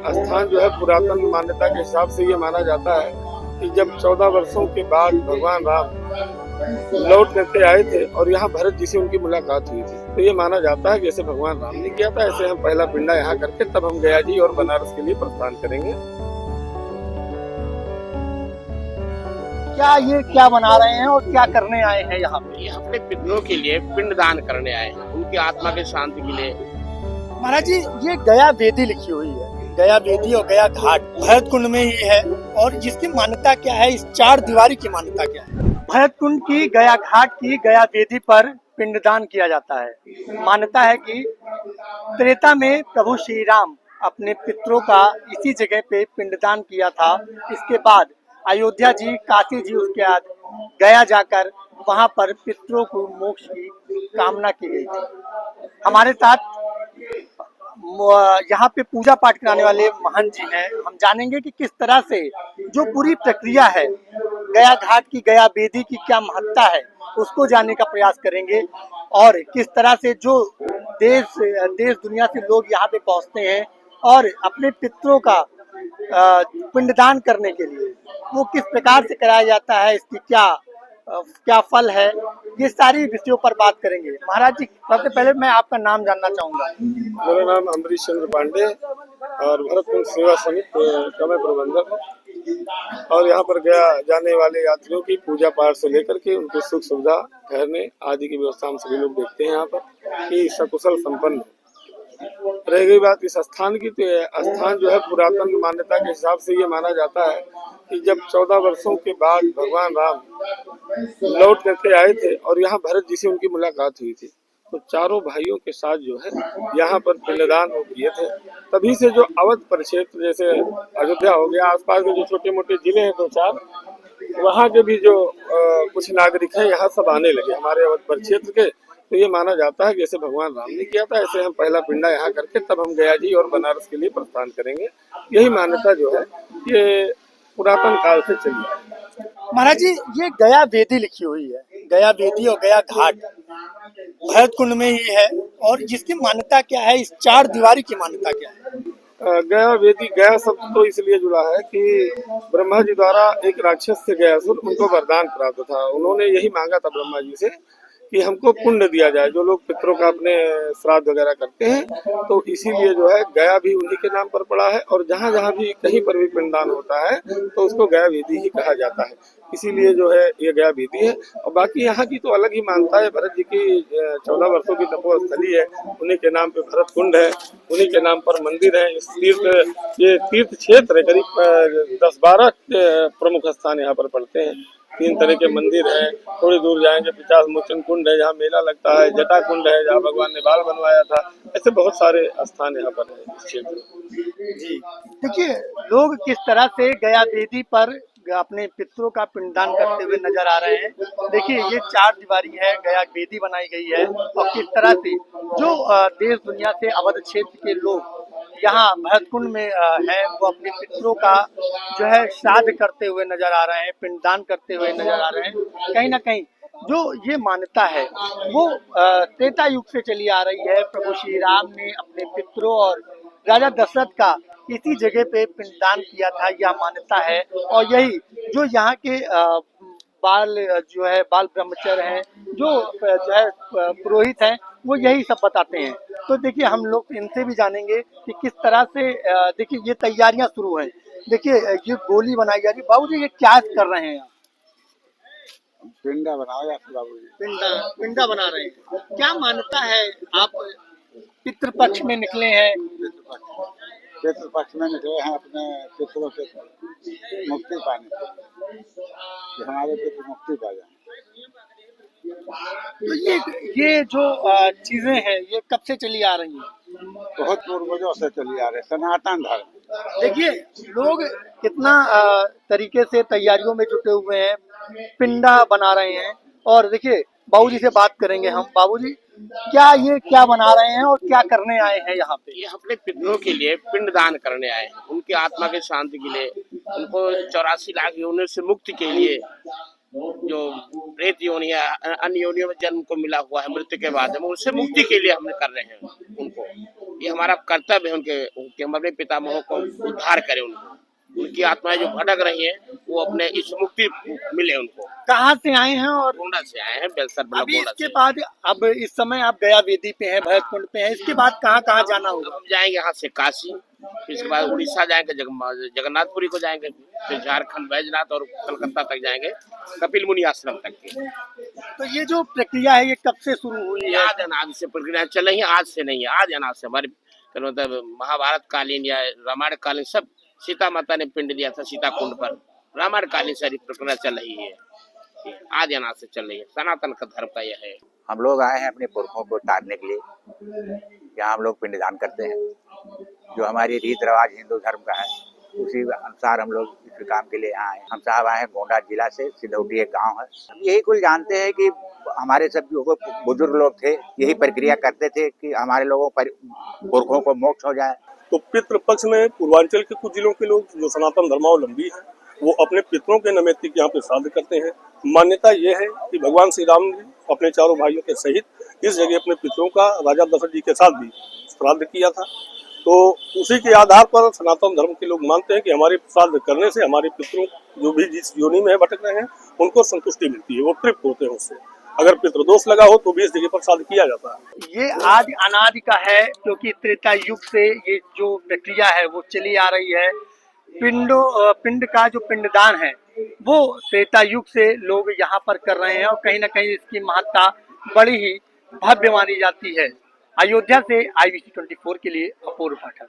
स्थान जो है पुरातन मान्यता के हिसाब से ये माना जाता है कि जब 14 वर्षों के बाद भगवान राम लौट करके आए थे और यहाँ भरत जी से उनकी मुलाकात हुई थी, तो ये माना जाता है कि जैसे भगवान राम ने किया था ऐसे हम पहला पिंडा यहाँ करके तब हम गया जी और बनारस के लिए प्रस्थान करेंगे। क्या बना रहे हैं और क्या करने आए हैं यहाँ पे? ये अपने पितरों के लिए पिंड दान करने आए हैं, उनकी आत्मा की शांति के लिए। महाराज जी, ये गया वेदी लिखी हुई है, गया वेदी और गया घाट भरत कुंड में ही है, और जिसकी मान्यता क्या है, इस चार दीवारी की मान्यता क्या है? भरत कुंड की, गया घाट की, गया वेदी पर पिंडदान किया जाता है। मान्यता है कि त्रेता में प्रभु श्री राम अपने पितरों का इसी जगह पे पिंडदान किया था। इसके बाद अयोध्या जी, काशी जी, उसके बाद गया जाकर वहां पर पितरों को मोक्ष की कामना की गई थी। हमारे साथ यहाँ पे पूजा पाठ कराने वाले महंत जी हैं। हम जानेंगे कि किस तरह से जो पूरी प्रक्रिया है, गया घाट की, गया वेदी की क्या महत्ता है, उसको जानने का प्रयास करेंगे, और किस तरह से जो देश दुनिया से लोग यहाँ पे पहुँचते हैं और अपने पितरों का पिंडदान करने के लिए वो किस प्रकार से कराया जाता है, इसकी क्या फल है, ये सारी विषयों पर बात करेंगे। महाराज जी, सबसे पहले मैं आपका नाम जानना चाहूंगा। मेरा नाम अमरीश चंद्र पांडे और भरत कुंड सेवा समिति का मैं प्रबंधक हूँ, और यहाँ पर गया जाने वाले यात्रियों की पूजा पाठ से लेकर के उनकी सुख सुविधा, ठहरने आदि की व्यवस्था हम सभी लोग देखते हैं यहाँ पर कि सकुशल संपन्न। रह गई बात इस स्थान की, तो स्थान जो है पुरातन मान्यता के हिसाब से ये माना जाता है कि जब 14 वर्षों के बाद भगवान राम लौट करके आए थे और यहाँ भरत जी से उनकी मुलाकात हुई थी, तो चारों भाइयों के साथ जो है यहाँ पर पिंडदान वो किए थे। तभी से जो अवध परिक्षेत्र, जैसे अयोध्या हो गया, आसपास के जो छोटे मोटे जिले हैं दो चार, वहाँ के भी जो कुछ नागरिक हैं यहाँ सब आने लगे हमारे अवध परिक्षेत्र के। तो ये माना जाता है कि जैसे भगवान राम ने किया था ऐसे हम पहला पिंडा यहाँ करके तब हम गया जी और बनारस के लिए प्रस्थान करेंगे। यही मान्यता जो है ये पुरातन काल से चली है। महाराज जी, ये गया वेदी लिखी हुई है, गया वेदी और गया घाट भरत कुंड में ही है, और जिसकी मान्यता क्या है, इस चार दीवारी की मान्यता क्या है? गया वेदी, गया शब्द तो इसलिए जुड़ा है कि ब्रह्मा जी द्वारा एक राक्षस से गयासुर, उनको वरदान प्राप्त था। उन्होंने यही मांगा था ब्रह्मा जी से कि हमको पुण्य दिया जाए, जो लोग पितरों का अपने श्राद्ध वगैरह करते हैं, तो इसीलिए जो है गया भी उन्हीं के नाम पर पड़ा है, और जहाँ जहाँ भी कहीं पर भी पिंडदान होता है तो उसको गया वेदी ही कहा जाता है। इसीलिए जो है ये गया वेदी है। और बाकी यहाँ की तो अलग ही मानता है, भरत जी की 14 वर्षों की तपोस्थली है, उन्हीं के नाम पे भरत कुंड है, उन्हीं के नाम पर मंदिर है। इस ये तीर्थ क्षेत्र है, करीब 10-12 प्रमुख स्थान यहाँ पर पड़ते हैं। 3 तरह के मंदिर हैं। थोड़ी दूर जाएंगे 50 मोचन कुंड है, जहाँ मेला लगता है, जटा कुंड है जहाँ भगवान ने बाल बनवाया था। ऐसे बहुत सारे स्थान यहाँ पर है इस क्षेत्र में। जी, देखिए, लोग किस तरह से गया वेदी पर अपने पितरों का पिंडदान करते हुए नजर आ रहे हैं। देखिए, ये चार दीवारी है, गया वेदी बनाई गई है, और किस तरह से जो देश दुनिया से अवध क्षेत्र के लोग यहाँ भरत कुंड में है, वो अपने पितरों का जो है श्राद्ध करते हुए नजर आ रहे हैं, पिंडदान करते हुए नजर आ रहे हैं। कहीं ना कहीं जो ये मान्यता है वो त्रेता युग से चली आ रही है। प्रभु श्री राम ने अपने पितरों और राजा दशरथ का इसी जगह पे पिंडदान किया था, यह मान्यता है। और यही जो यहाँ के बाल ब्रह्मचर्य हैं, जो है पुरोहित हैं, वो यही सब बताते हैं। तो देखिए, हम लोग इनसे भी जानेंगे कि किस तरह से देखिए ये तैयारियां शुरू हैं। देखिए, ये गोली बनाई जा रही है। बाबूजी, ये क्या कर रहे हैं आप? पिंडा बनाया जाता बाबूजी। पिंडा बना रहे हैं। क्या मान्यता है, आप पितृपक्ष में निकले हैं? पितृपक्ष में निकले हैं अपने पितरों से मुक्ति पाने कि हमारे पितृ मुक्ति पा जाए। तो ये जो चीजें हैं, ये कब से चली आ रही हैं? बहुत पूर्वजों से चली आ रहे, सनातन धर्म। देखिए, लोग कितना तरीके से तैयारियों में जुटे हुए हैं, पिंडा बना रहे हैं। और देखिए, बाबूजी से बात करेंगे हम। बाबूजी, क्या बना रहे हैं और क्या करने आए हैं यहाँ पे? ये अपने पितरों के लिए पिंड दान करने आए हैं, उनकी आत्मा की शांति के लिए, उनको 84 लाख योनियों से मुक्ति के लिए, जो प्रेत योनि है, अन्य योनियों में जन्म को मिला हुआ है मृत्यु के बाद, हम उससे मुक्ति के लिए हमने कर रहे हैं उनको। ये हमारा कर्तव्य है उनके हम अपने पितामहों को उद्धार करें, उनको उनकी आत्माएं जो भटक रही हैं वो अपने इस मुक्ति मिले उनको। कहाँ से आए हैं और गोंडा से आए हैं, बेलसर ब्लॉक अभी गोंडा इसके से। बाद अब इस समय आप गया वेदी पे हैं, भरतकुंड पे हैं, इसके बाद कहाँ कहाँ जाना अब होगा? हम जाएंगे यहाँ से काशी, फिर इसके बाद उड़ीसा जाएंगे, जगन्नाथपुरी को जाएंगे, फिर झारखंड बैजनाथ और कलकत्ता तक जाएंगे, कपिल मुनि आश्रम तक के। तो ये जो प्रक्रिया है ये कब से शुरू हुई है? आज अनाज से प्रक्रिया चल रही है, आज से नहीं है, आज अनाज से हमारे मतलब महाभारत कालीन या रामायण कालीन सब सीता माता ने पिंड दिया था सीता कुंड पर, रामायण कालीन सारी प्रक्रिया चल रही है, आज अनाज से चल रही है, सनातन का धर्म का यह है। हम लोग आए हैं अपने पुरखों को तारने के लिए। यहाँ हम लोग पिंडदान करते हैं, जो हमारी रीत रिवाज हिंदू धर्म का है उसी अनुसार हम लोग इस काम के लिए यहाँ आए। हम साहब आए हैं गोंडा जिला से, सिद्धौटी एक गांव है। यही कुल जानते हैं कि हमारे सब जो बुजुर्ग लोग थे यही प्रक्रिया करते थे कि हमारे लोगों पर पुरखों को मोक्ष हो जाए। तो पितृपक्ष में पूर्वांचल के कुछ जिलों के लोग जो सनातन धर्मावलंबी हैं वो अपने पितरों के नैमित्तिक यहाँ पे श्राद्ध करते हैं। मान्यता ये है कि भगवान श्री राम ने अपने चारों भाइयों के सहित इस जगह अपने पितरों का राजा दशरथ जी के साथ भी श्राद्ध किया था। तो उसी के आधार पर सनातन धर्म के लोग मानते हैं कि हमारे श्राद्ध करने से हमारे पितरों जो भी जिस योनि में भटक रहे हैं उनको संतुष्टि मिलती है, वो तृप्त होते हैं उससे। अगर पितृदोष लगा हो तो भी इस जगह पर श्राद्ध किया जाता है। ये आदि अनादि का है, क्योंकि त्रेता युग से ये जो प्रक्रिया है वो चली आ रही है। पिंड का जो पिंडदान है वो त्रेता युग से लोग यहाँ पर कर रहे हैं और कहीं ना कहीं इसकी महत्ता बड़ी ही भव्य मानी जाती है। अयोध्या से IBC 24 के लिए अपूर्व पाठक।